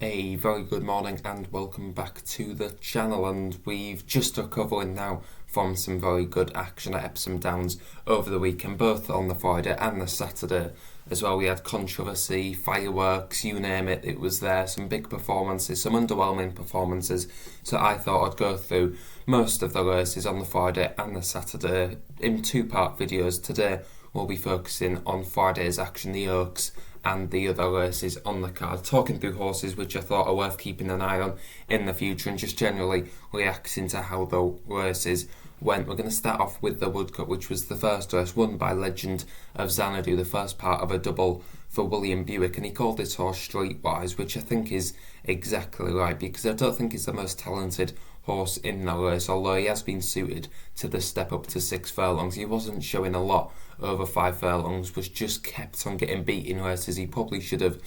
A very good morning and welcome back to the channel, and we've just recovering now from some very good action at Epsom Downs over the weekend, both on the Friday and the Saturday as well. We had controversy, fireworks, you name it, it was there, some big performances, some underwhelming performances, so I thought I'd go through most of the races on the Friday and the Saturday in two-part videos. Today we'll be focusing on Friday's action, the Oaks, and the other races on the card, talking through horses which I thought are worth keeping an eye on in the future and just generally reacting to how the races went. We're going to start off with the Woodcut, which was the first race won by Legend of Xanadu, the first part of a double for William Buick, and he called this horse Streetwise, which I think is exactly right, because I don't think he's the most talented horse in the race, although he has been suited to the step up to 6 furlongs. He wasn't showing a lot over 5 furlongs, was just kept on getting beat in races he probably should have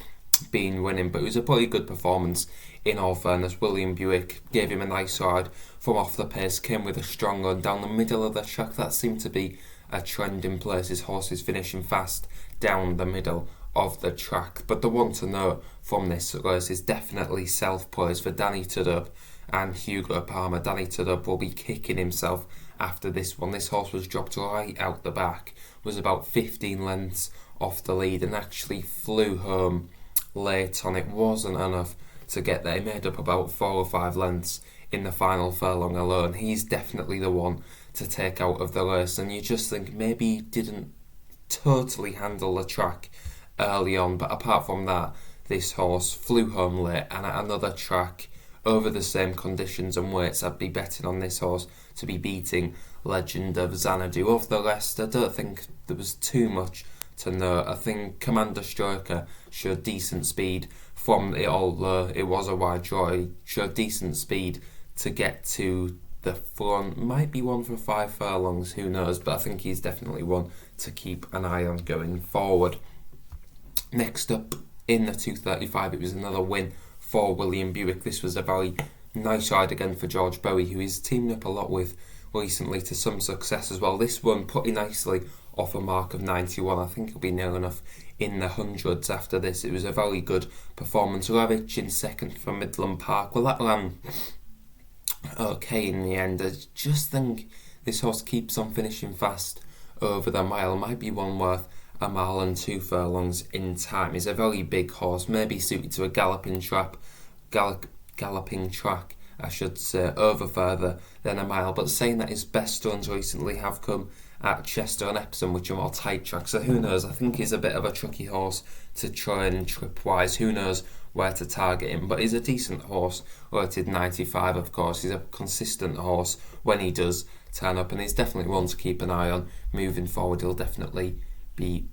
been winning, but it was a pretty good performance in all fairness. William Buick gave him a nice ride from off the pace, came with a strong run down the middle of the track. That seemed to be a trend in places, horses finishing fast down the middle of the track. But the one to note from this race is definitely self-praise for Danny Tudhope and Hugo Palmer. Danny Tudhope will be kicking himself after this one. This horse was dropped right out the back, was about 15 lengths off the lead, and actually flew home late on. It wasn't enough to get there. He made up about 4 or 5 lengths in the final furlong alone. He's definitely the one to take out of the race, and you just think maybe he didn't totally handle the track early on, but apart from that, this horse flew home late, and at another track over the same conditions and weights, I'd be betting on this horse to be beating Legend of Xanadu. Of the rest, I don't think there was too much to note. I think Commander Stroker showed decent speed from it, although it was a wide draw. He showed decent speed to get to the front. Might be one for 5 furlongs, who knows, but I think he's definitely one to keep an eye on going forward. Next up in the 235, it was another win for William Buick. This was a very nice ride again for George Bowie, who he's teamed up a lot with recently to some success as well. This one pretty nicely off a mark of 91. I think it'll be near enough in the hundreds after this. It was a very good performance. Ravitch in second for Midland Park. Well, that ran okay in the end. I just think this horse keeps on finishing fast over the mile. Might be one worth a mile and 2 furlongs in time. He's a very big horse, maybe suited to a galloping track, I should say, over further than a mile. But saying that, his best runs recently have come at Chester and Epsom, which are more tight tracks. So who knows? I think he's a bit of a tricky horse to try and trip wise. Who knows where to target him? But he's a decent horse, rated 95, of course. He's a consistent horse when he does turn up, and he's definitely one to keep an eye on moving forward. He'll definitely be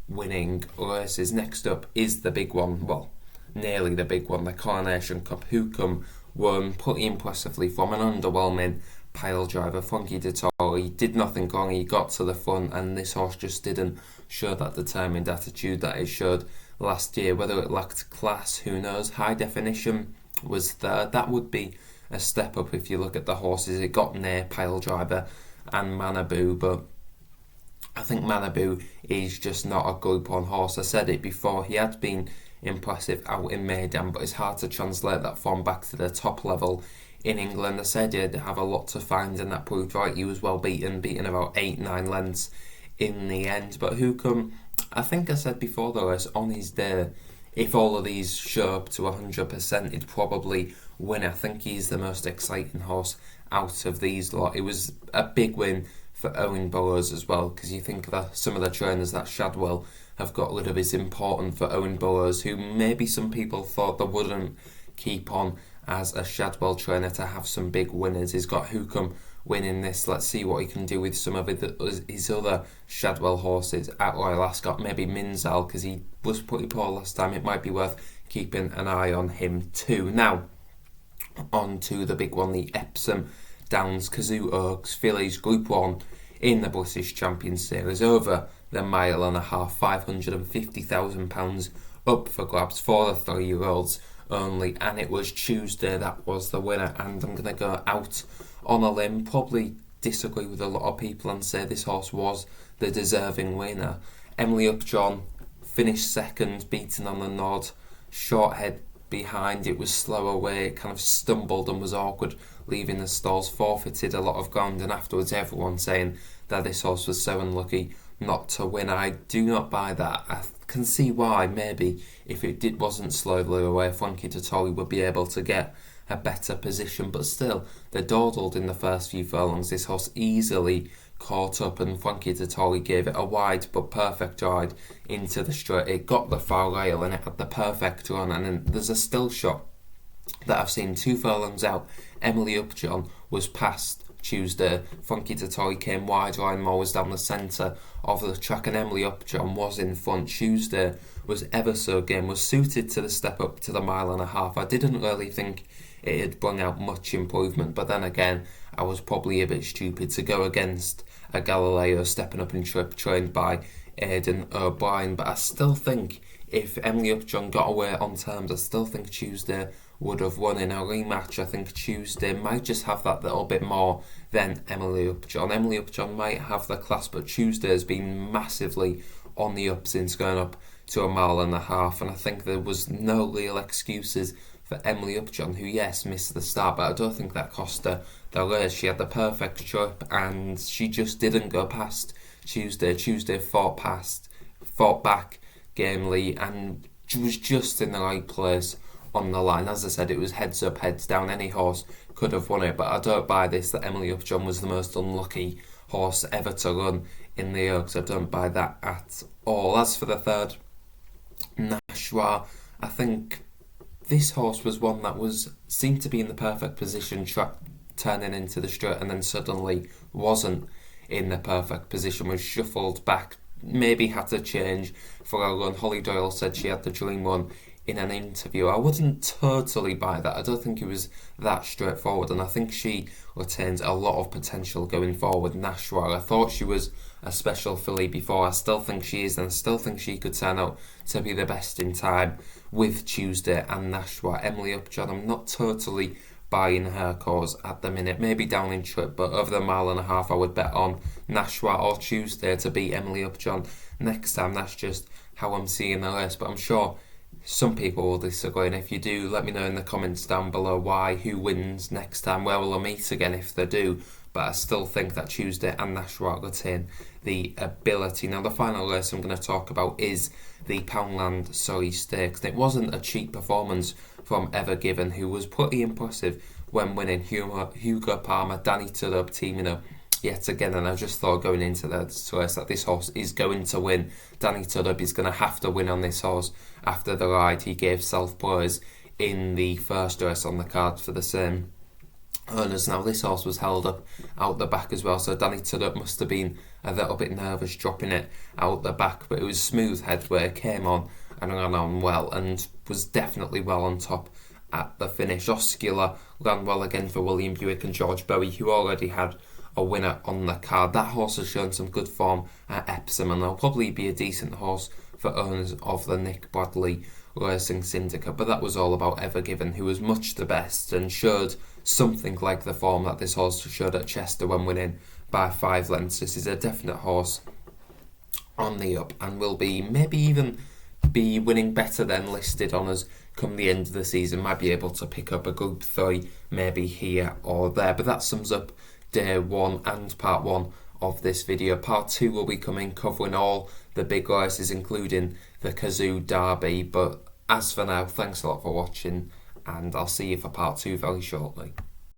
winning races. Next up is the big one, well, nearly the big one, the Coronation Cup. Hukum won pretty impressively from an underwhelming pile driver. Frankie Dettori did nothing wrong. He got to the front, and this horse just didn't show that determined attitude that it showed last year. Whether it lacked class, who knows? High Definition was third. That would be a step up if you look at the horses. It got near pile driver and Manabu, but I think Manabu is just not a Group 1 horse. I said it before, he had been impressive out in Maidan, but it's hard to translate that form back to the top level in England. I said he'd have a lot to find, and that proved right. He was well beaten about 8-9 lengths in the end. But Hukum, I think I said before the race, on his day, if all of these show up to 100%, he'd probably win. I think he's the most exciting horse out of these lot. It was a big win for Owen Burrows as well, because you think that some of the trainers that Shadwell have got rid of is important for Owen Burrows, who maybe some people thought they wouldn't keep on as a Shadwell trainer to have some big winners. He's got Hukum winning this. Let's see what he can do with some of his other Shadwell horses at Royal Ascot. Maybe Minzal, because he was pretty poor last time. It might be worth keeping an eye on him too. Now, on to the big one, the Epsom Downs Kazoo Oaks Fillies Group 1 in the British Champions Series, over the mile and a half, £550,000 up for grabs for the 3-year-olds only, and it was Tuesday that was the winner. And I'm going to go out on a limb, probably disagree with a lot of people and say this horse was the deserving winner. Emily Upjohn finished second, beaten on the nod. Short head behind. It was slow away, it kind of stumbled and was awkward leaving the stalls, forfeited a lot of ground, and afterwards everyone saying that this horse was so unlucky not to win. I do not buy that. I can see why. Maybe if wasn't slowly away, Funky Tatoli would be able to get a better position, but still, they dawdled in the first few furlongs. This horse easily caught up, and Funky Tatoli gave it a wide but perfect ride into the straight. It got the far rail and it had the perfect run, and then there's a still shot that I've seen 2 furlongs out. Emily Upjohn was past Tuesday. Funky Tatoli came wide, Ryan Moore was down the centre of the track, and Emily Upjohn was in front. Tuesday was ever so game, was suited to the step up to the 1.5 miles. I didn't really think it had brought out much improvement, but then again, I was probably a bit stupid to go against a Galileo stepping up in trip trained by Aidan O'Brien. But I still think if Emily Upjohn got away on terms, I still think Tuesday would have won in a rematch. I think Tuesday might just have that little bit more than Emily Upjohn. Emily Upjohn might have the class, but Tuesday has been massively on the up since going up to 1.5 miles, and I think there was no real excuses for Emily Upjohn, who, yes, missed the start, but I don't think that cost her the race. She had the perfect trip and she just didn't go past Tuesday. Tuesday fought back gamely, and she was just in the right place on the line. As I said, it was heads up, heads down. Any horse could have won it, but I don't buy this that Emily Upjohn was the most unlucky horse ever to run in the Oaks. I don't buy that at all. As for the third, Nashwa, I think this horse was one that seemed to be in the perfect position, turning into the straight, and then suddenly wasn't in the perfect position, was shuffled back, maybe had to change for a run. Holly Doyle said she had the dream run in an interview. I wouldn't totally buy that. I don't think it was that straightforward, and I think she retains a lot of potential going forward. Nashwa, I thought she was a special filly before. I still think she is, and I still think she could turn out to be the best in time with Tuesday and Nashwa. Emily Upjohn, I'm not totally buying her cause at the minute. Maybe down in trip, but over the 1.5 miles I would bet on Nashwa or Tuesday to beat Emily Upjohn next time. That's just how I'm seeing the race, but I'm sure some people will disagree, and if you do, let me know in the comments down below why, who wins next time, where will I meet again if they do. But I still think that Tuesday and Nashwa retain the ability. Now, the final race I'm going to talk about is the Poundland Surrey Stakes. It wasn't a cheap performance from Ever Given, who was pretty impressive when winning. Hugo Palmer, Danny Tudhope teaming up yet again, and I just thought going into the race that this horse is going to win. Danny Tudhope is going to have to win on this horse after the ride he gave self-praise in the first race on the card for the same owners. Now, this horse was held up out the back as well, so Danny Tudhope must have been a little bit nervous dropping it out the back, but it was smooth headway, came on and ran on well, and was definitely well on top at the finish. Oscilla ran well again for William Buick and George Bowie, who already had a winner on the card. That horse has shown some good form at Epsom, and there'll probably be a decent horse for owners of the Nick Bradley Racing Syndicate. But that was all about Ever Given, who was much the best and showed something like the form that this horse showed at Chester when winning by 5 lengths. This is a definite horse on the up and will be maybe even be winning better than listed honours come the end of the season. Might be able to pick up a Group 3 maybe here or there. But that sums up Day 1 and Part 1 of this video. Part 2 will be coming, covering all the big races, including the Kazoo Derby. But as for now, thanks a lot for watching, and I'll see you for Part 2 very shortly.